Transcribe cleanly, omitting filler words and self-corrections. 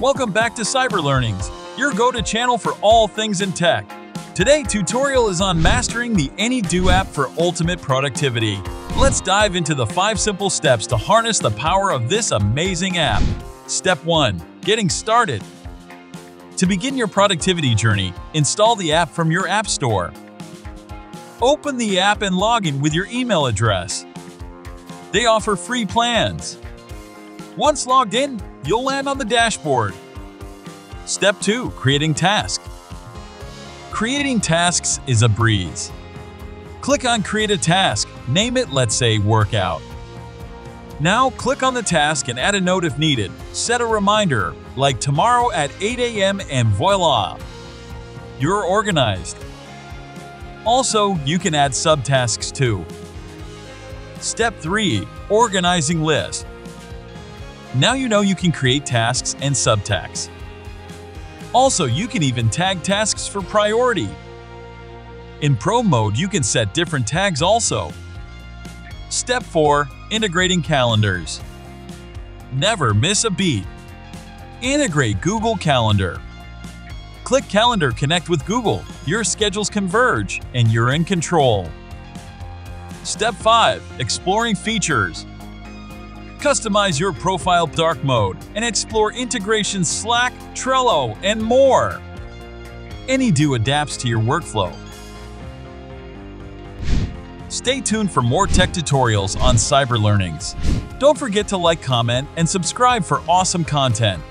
Welcome back to Cyber Learnings, your go-to channel for all things in tech. Today's tutorial is on mastering the Any.do app for ultimate productivity. Let's dive into the 5 simple steps to harness the power of this amazing app. Step 1. Getting started. To begin your productivity journey, install the app from your App Store. Open the app and log in with your email address. They offer free plans. Once logged in, you'll land on the dashboard. Step 2. Creating tasks. Creating tasks is a breeze. Click on Create a Task. Name it, let's say, Workout. Now, click on the task and add a note if needed. Set a reminder, like tomorrow at 8 a.m. and voila! You're organized. Also, you can add subtasks too. Step 3. Organizing list. Now you know you can create tasks and subtasks. Also, you can even tag tasks for priority. In Pro mode, you can set different tags also. Step 4. Integrating calendars. Never miss a beat. Integrate Google Calendar. Click Calendar Connect with Google. Your schedules converge, and you're in control. Step 5. Exploring features. Customize your profile dark mode and explore integrations Slack, Trello, and more. Any.do adapts to your workflow. Stay tuned for more tech tutorials on Cyber Learnings. Don't forget to like, comment, and subscribe for awesome content.